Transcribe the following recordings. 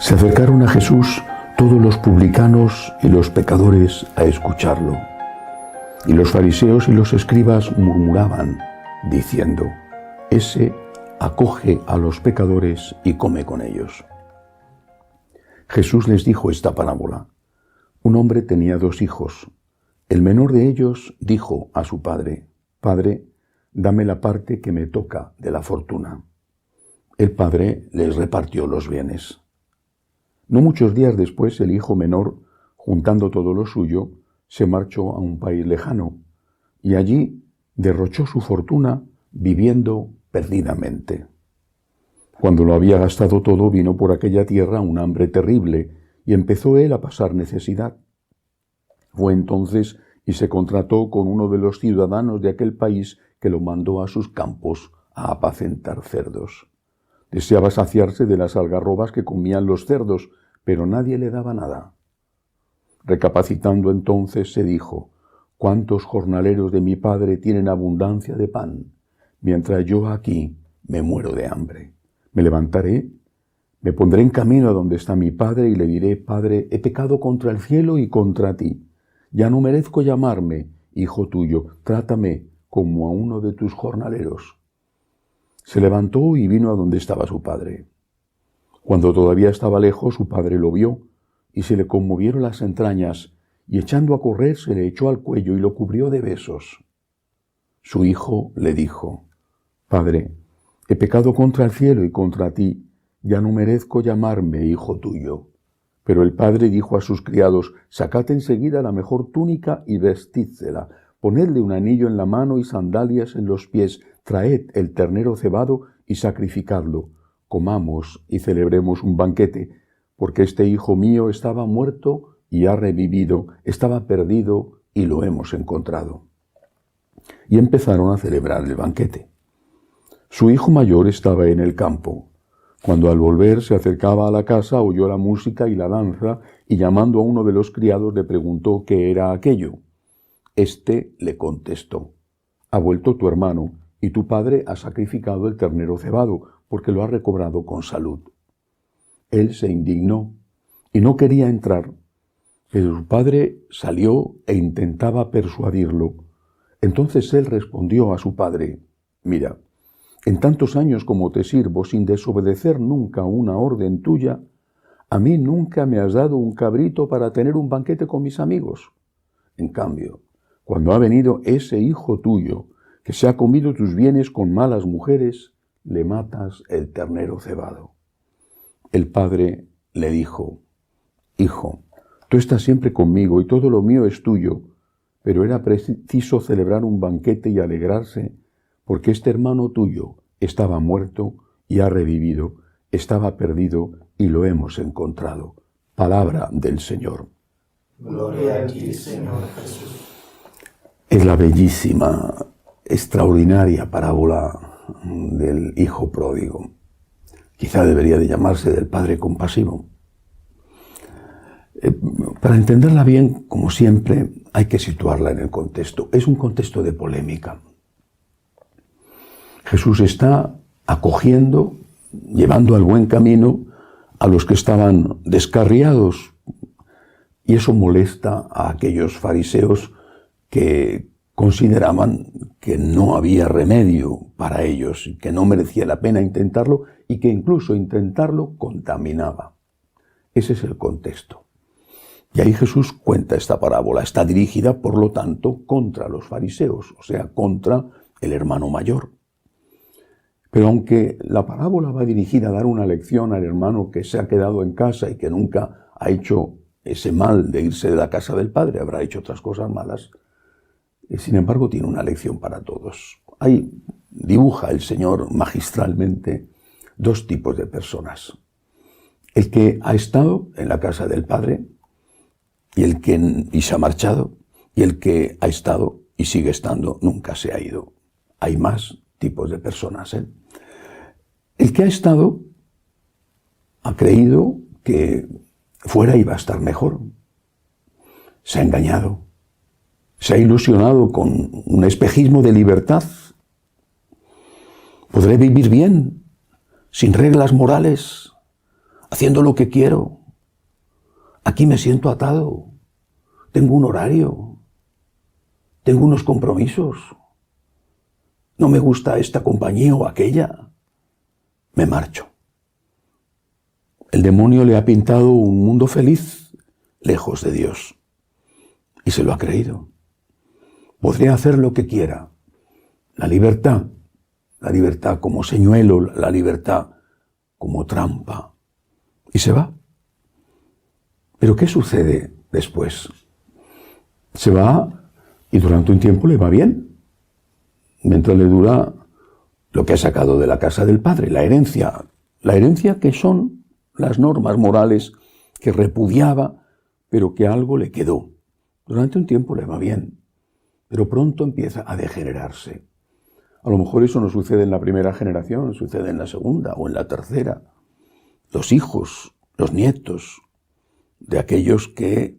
Se acercaron a Jesús todos los publicanos y los pecadores a escucharlo. Y los fariseos y los escribas murmuraban, diciendo: Ese acoge a los pecadores y come con ellos. Jesús les dijo esta parábola. Un hombre tenía 2 hijos. El menor de ellos dijo a su padre: Padre, dame la parte que me toca de la fortuna. El padre les repartió los bienes. No muchos días después, el hijo menor, juntando todo lo suyo, se marchó a un país lejano y allí derrochó su fortuna viviendo perdidamente. Cuando lo había gastado todo, vino por aquella tierra un hambre terrible y empezó él a pasar necesidad. Fue entonces y se contrató con uno de los ciudadanos de aquel país que lo mandó a sus campos a apacentar cerdos. Deseaba saciarse de las algarrobas que comían los cerdos, pero nadie le daba nada. Recapacitando entonces se dijo: ¿Cuántos jornaleros de mi padre tienen abundancia de pan, mientras yo aquí me muero de hambre? Me levantaré, me pondré en camino a donde está mi padre y le diré: Padre, he pecado contra el cielo y contra ti. Ya no merezco llamarme hijo tuyo, trátame como a uno de tus jornaleros. Se levantó y vino a donde estaba su padre. Cuando todavía estaba lejos, su padre lo vio y se le conmovieron las entrañas, y echando a correr se le echó al cuello y lo cubrió de besos. Su hijo le dijo: Padre, he pecado contra el cielo y contra ti, ya no merezco llamarme hijo tuyo. Pero el padre dijo a sus criados: Sacad enseguida la mejor túnica y vestídsela, ponedle un anillo en la mano y sandalias en los pies, traed el ternero cebado y sacrificadlo. Comamos y celebremos un banquete, porque este hijo mío estaba muerto y ha revivido, estaba perdido y lo hemos encontrado. Y empezaron a celebrar el banquete. Su hijo mayor estaba en el campo. Cuando al volver se acercaba a la casa, oyó la música y la danza, y llamando a uno de los criados le preguntó qué era aquello. Este le contestó: Ha vuelto tu hermano, y tu padre ha sacrificado el ternero cebado, porque lo ha recobrado con salud. Él se indignó y no quería entrar, pero su padre salió e intentaba persuadirlo. Entonces él respondió a su padre: Mira, en tantos años como te sirvo, sin desobedecer nunca una orden tuya, a mí nunca me has dado un cabrito para tener un banquete con mis amigos. En cambio, cuando ha venido ese hijo tuyo, que se ha comido tus bienes con malas mujeres, le matas el ternero cebado. El padre le dijo: Hijo, tú estás siempre conmigo y todo lo mío es tuyo, pero era preciso celebrar un banquete y alegrarse, porque este hermano tuyo estaba muerto y ha revivido, estaba perdido y lo hemos encontrado. Palabra del Señor. Gloria a ti, Señor Jesús. Es la bellísima, extraordinaria parábola del hijo pródigo. Quizá debería de llamarse del padre compasivo. Para entenderla bien, como siempre, hay que situarla en el contexto. Es un contexto de polémica. Jesús está acogiendo, llevando al buen camino a los que estaban descarriados, y eso molesta a aquellos fariseos que consideraban que no había remedio para ellos, que no merecía la pena intentarlo y que incluso intentarlo contaminaba. Ese es el contexto. Y ahí Jesús cuenta esta parábola. Está dirigida, por lo tanto, contra los fariseos, o sea, contra el hermano mayor. Pero aunque la parábola va dirigida a dar una lección al hermano que se ha quedado en casa y que nunca ha hecho ese mal de irse de la casa del padre, habrá hecho otras cosas malas, sin embargo tiene una lección para todos. Ahí dibuja el Señor magistralmente 2 tipos de personas: el que ha estado en la casa del padre y se ha marchado, y el que ha estado y sigue estando, nunca se ha ido. Hay más tipos de personas. El que ha estado ha creído que fuera iba a estar mejor. Se ha engañado. Se ha ilusionado con un espejismo de libertad. Podré vivir bien, sin reglas morales. haciendo lo que quiero. Aquí me siento atado. Tengo un horario. Tengo unos compromisos. No me gusta esta compañía o aquella. Me marcho. El demonio le ha pintado un mundo feliz, lejos de Dios. Y se lo ha creído. Podría hacer lo que quiera. La libertad como señuelo, la libertad como trampa. Y se va. Pero ¿qué sucede después? Se va y durante un tiempo le va bien. Mientras le dura lo que ha sacado de la casa del padre, la herencia. La herencia que son las normas morales que repudiaba, pero que algo le quedó. Durante un tiempo le va bien, pero pronto empieza a degenerarse. A lo mejor eso no sucede en la primera generación, sucede en la segunda o en la tercera. Los hijos, los nietos de aquellos que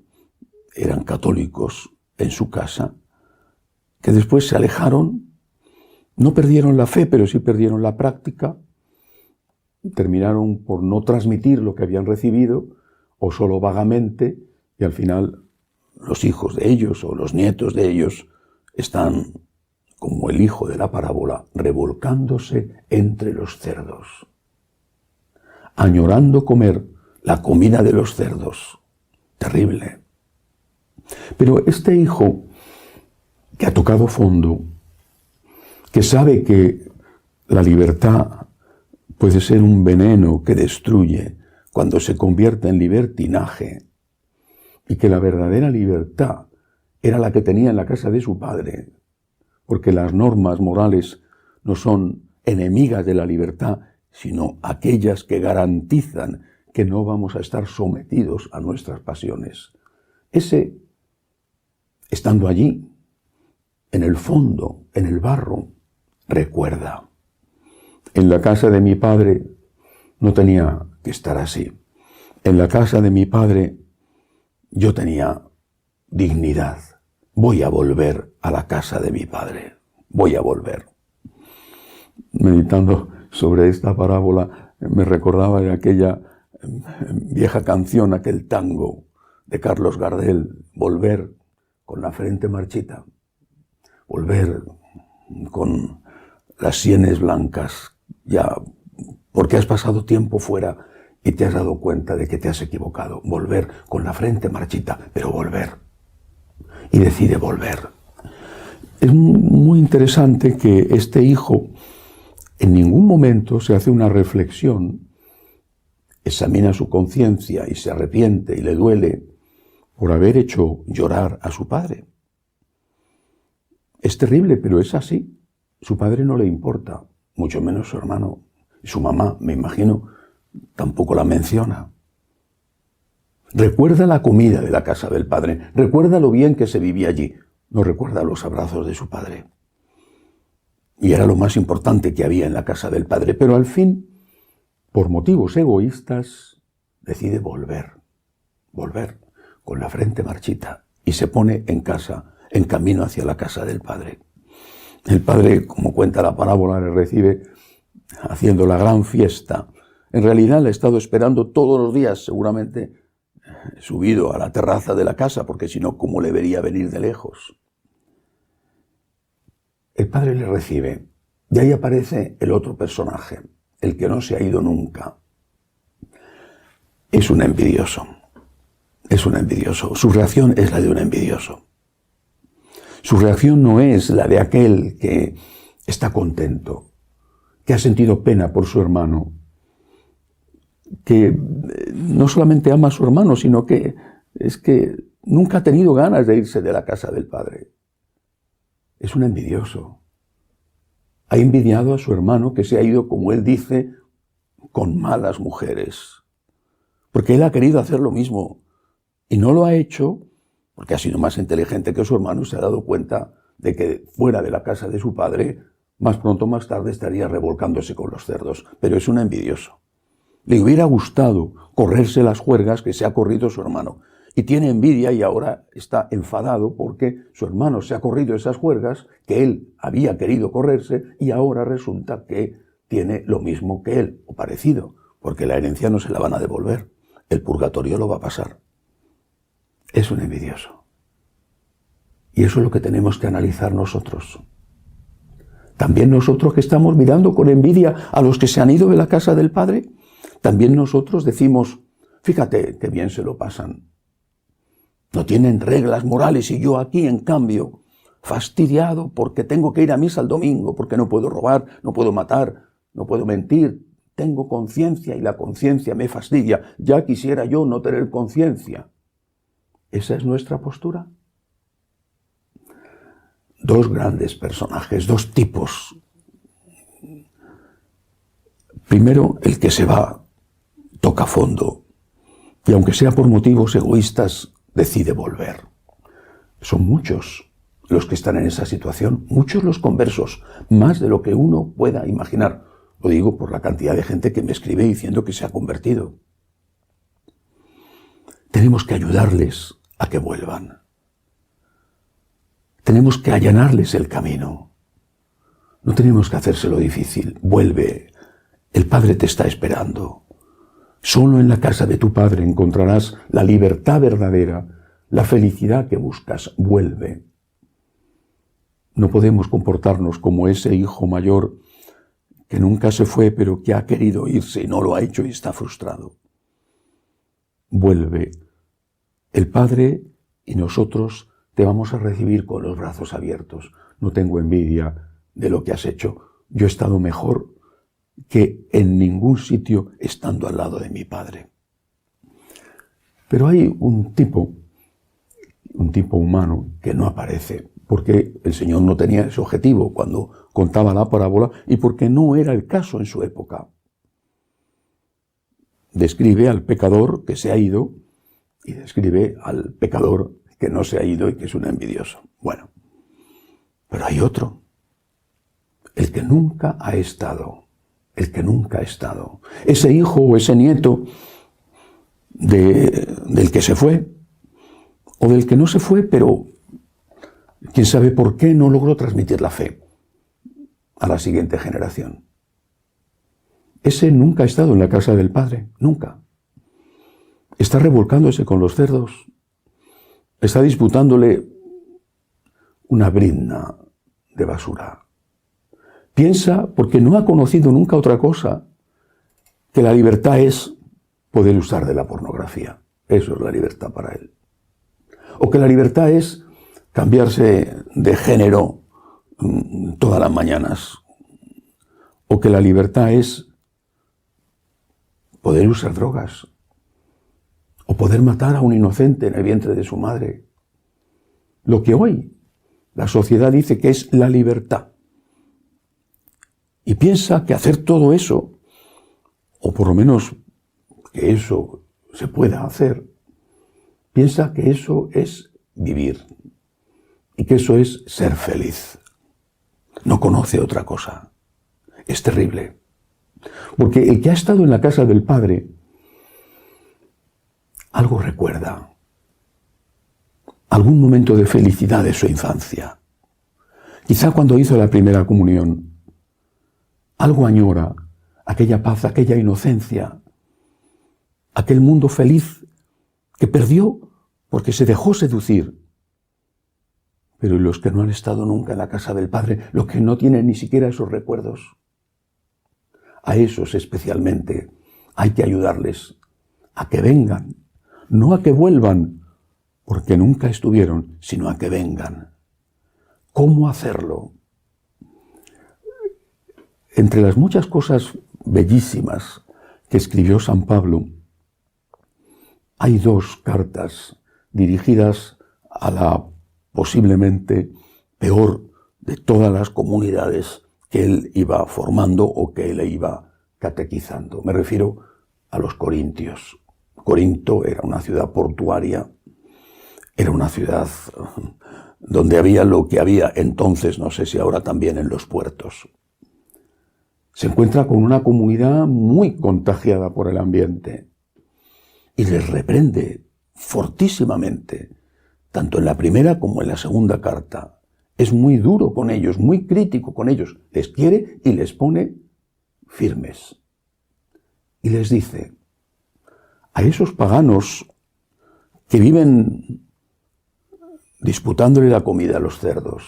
eran católicos en su casa, que después se alejaron, no perdieron la fe, pero sí perdieron la práctica, terminaron por no transmitir lo que habían recibido, o solo vagamente, y al final los hijos de ellos o los nietos de ellos están, como el hijo de la parábola, revolcándose entre los cerdos, añorando comer la comida de los cerdos. Terrible. Pero este hijo que ha tocado fondo, que sabe que la libertad puede ser un veneno que destruye cuando se convierte en libertinaje, y que la verdadera libertad era la que tenía en la casa de su padre, porque las normas morales no son enemigas de la libertad, sino aquellas que garantizan que no vamos a estar sometidos a nuestras pasiones. Ese, estando allí, en el fondo, en el barro, recuerda: en la casa de mi padre no tenía que estar así. En la casa de mi padre yo tenía dignidad. Voy a volver a la casa de mi padre. Voy a volver. Meditando sobre esta parábola, me recordaba de aquella vieja canción, aquel tango de Carlos Gardel: volver con la frente marchita, volver con las sienes blancas, ya porque has pasado tiempo fuera y te has dado cuenta de que te has equivocado. Volver con la frente marchita, pero volver. Y decide volver. Es muy interesante que este hijo en ningún momento se hace una reflexión, examina su conciencia y se arrepiente y le duele por haber hecho llorar a su padre. Es terrible, pero es así. Su padre no le importa, mucho menos su hermano. Su mamá, me imagino, tampoco la menciona. Recuerda la comida de la casa del padre, recuerda lo bien que se vivía allí, no recuerda los abrazos de su padre. Y era lo más importante que había en la casa del padre, pero al fin, por motivos egoístas, decide volver con la frente marchita, y se pone en casa, en camino hacia la casa del padre. El padre, como cuenta la parábola, le recibe haciendo la gran fiesta. En realidad le ha estado esperando todos los días, seguramente subido a la terraza de la casa, porque si no, ¿cómo le vería venir de lejos? El padre le recibe, y ahí aparece el otro personaje, el que no se ha ido nunca. Es un envidioso. Es un envidioso. Su reacción es la de un envidioso. Su reacción no es la de aquel que está contento, que ha sentido pena por su hermano, que no solamente ama a su hermano, sino que es que nunca ha tenido ganas de irse de la casa del padre. Es un envidioso. Ha envidiado a su hermano que se ha ido, como él dice, con malas mujeres. Porque él ha querido hacer lo mismo y no lo ha hecho porque ha sido más inteligente que su hermano y se ha dado cuenta de que fuera de la casa de su padre, más pronto o más tarde estaría revolcándose con los cerdos. Pero es un envidioso. Le hubiera gustado correrse las juergas que se ha corrido su hermano. Y tiene envidia y ahora está enfadado porque su hermano se ha corrido esas juergas que él había querido correrse y ahora resulta que tiene lo mismo que él, o parecido, porque la herencia no se la van a devolver, el purgatorio lo va a pasar. Es un envidioso. Y eso es lo que tenemos que analizar nosotros. También nosotros que estamos mirando con envidia a los que se han ido de la casa del Padre, también nosotros decimos, fíjate qué bien se lo pasan. No tienen reglas morales y yo aquí, en cambio, fastidiado porque tengo que ir a misa el domingo, porque no puedo robar, no puedo matar, no puedo mentir. Tengo conciencia y la conciencia me fastidia. Ya quisiera yo no tener conciencia. ¿Esa es nuestra postura? Dos grandes personajes, dos tipos. Primero, el que se va, toca fondo, y aunque sea por motivos egoístas, decide volver. Son muchos los que están en esa situación, muchos los conversos, más de lo que uno pueda imaginar. Lo digo por la cantidad de gente que me escribe diciendo que se ha convertido. Tenemos que ayudarles a que vuelvan. Tenemos que allanarles el camino. No tenemos que hacérselo difícil. Vuelve. El Padre te está esperando. Solo en la casa de tu Padre encontrarás la libertad verdadera, la felicidad que buscas. Vuelve. No podemos comportarnos como ese hijo mayor que nunca se fue, pero que ha querido irse y no lo ha hecho y está frustrado. Vuelve. El Padre y nosotros te vamos a recibir con los brazos abiertos. No tengo envidia de lo que has hecho. Yo he estado mejor que en ningún sitio estando al lado de mi Padre. Pero hay un tipo humano que no aparece, porque el Señor no tenía ese objetivo cuando contaba la parábola y porque no era el caso en su época. Describe al pecador que se ha ido y describe al pecador que no se ha ido y que es un envidioso. Bueno, pero hay otro, el que nunca ha estado, ese hijo o ese nieto del que se fue, o del que no se fue, pero quién sabe por qué no logró transmitir la fe a la siguiente generación. Ese nunca ha estado en la casa del Padre, nunca. Está revolcándose con los cerdos, está disputándole una brizna de basura. Piensa, porque no ha conocido nunca otra cosa, que la libertad es poder usar de la pornografía. Eso es la libertad para él. O que la libertad es cambiarse de género todas las mañanas. O que la libertad es poder usar drogas. O poder matar a un inocente en el vientre de su madre. Lo que hoy la sociedad dice que es la libertad. Y piensa que hacer todo eso, o por lo menos que eso se pueda hacer, piensa que eso es vivir y que eso es ser feliz. No conoce otra cosa. Es terrible. Porque el que ha estado en la casa del Padre algo recuerda. Algún momento de felicidad de su infancia. Quizá cuando hizo la primera comunión. Algo añora, aquella paz, aquella inocencia, aquel mundo feliz que perdió porque se dejó seducir. Pero ¿y los que no han estado nunca en la casa del Padre, los que no tienen ni siquiera esos recuerdos? A esos especialmente hay que ayudarles a que vengan, no a que vuelvan, porque nunca estuvieron, sino a que vengan. ¿Cómo hacerlo? Entre las muchas cosas bellísimas que escribió San Pablo, hay dos cartas dirigidas a la posiblemente peor de todas las comunidades que él iba formando o que él iba catequizando. Me refiero a los corintios. Corinto era una ciudad portuaria, era una ciudad donde había lo que había entonces, no sé si ahora también en los puertos. Se encuentra con una comunidad muy contagiada por el ambiente y les reprende fortísimamente, tanto en la primera como en la segunda carta. Es muy duro con ellos, muy crítico con ellos. Les quiere y les pone firmes. y les dice a esos paganos que viven disputándole la comida a los cerdos,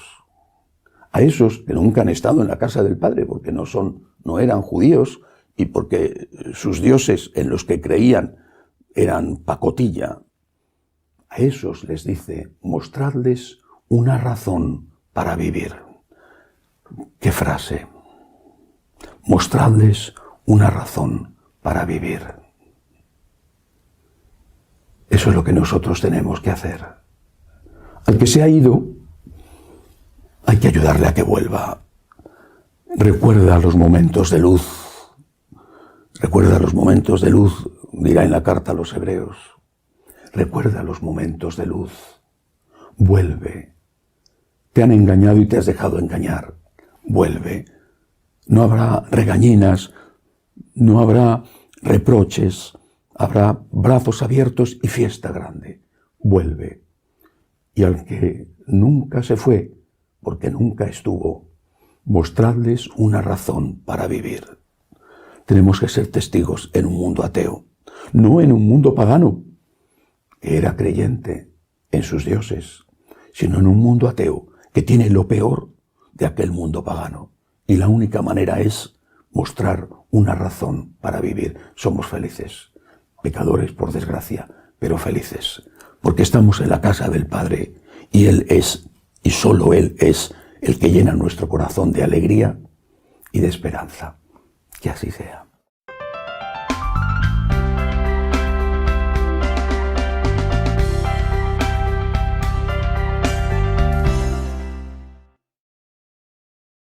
a esos que nunca han estado en la casa del Padre porque no eran judíos y porque sus dioses en los que creían eran pacotilla, a esos les dice, mostradles una razón para vivir. ¿Qué frase? Mostradles una razón para vivir. Eso es lo que nosotros tenemos que hacer. Al que se ha ido, hay que ayudarle a que vuelva. Recuerda los momentos de luz. Recuerda los momentos de luz, dirá en la carta a los Hebreos. Recuerda los momentos de luz. Vuelve. Te han engañado y te has dejado engañar. Vuelve. No habrá regañinas, no habrá reproches, habrá brazos abiertos y fiesta grande. Vuelve. Y al que nunca se fue, porque nunca estuvo, mostradles una razón para vivir. Tenemos que ser testigos en un mundo ateo, no en un mundo pagano, que era creyente en sus dioses, sino en un mundo ateo que tiene lo peor de aquel mundo pagano. Y la única manera es mostrar una razón para vivir. Somos felices, pecadores por desgracia, pero felices, porque estamos en la casa del Padre y Él es, y solo Él es, el que llena nuestro corazón de alegría y de esperanza. Que así sea.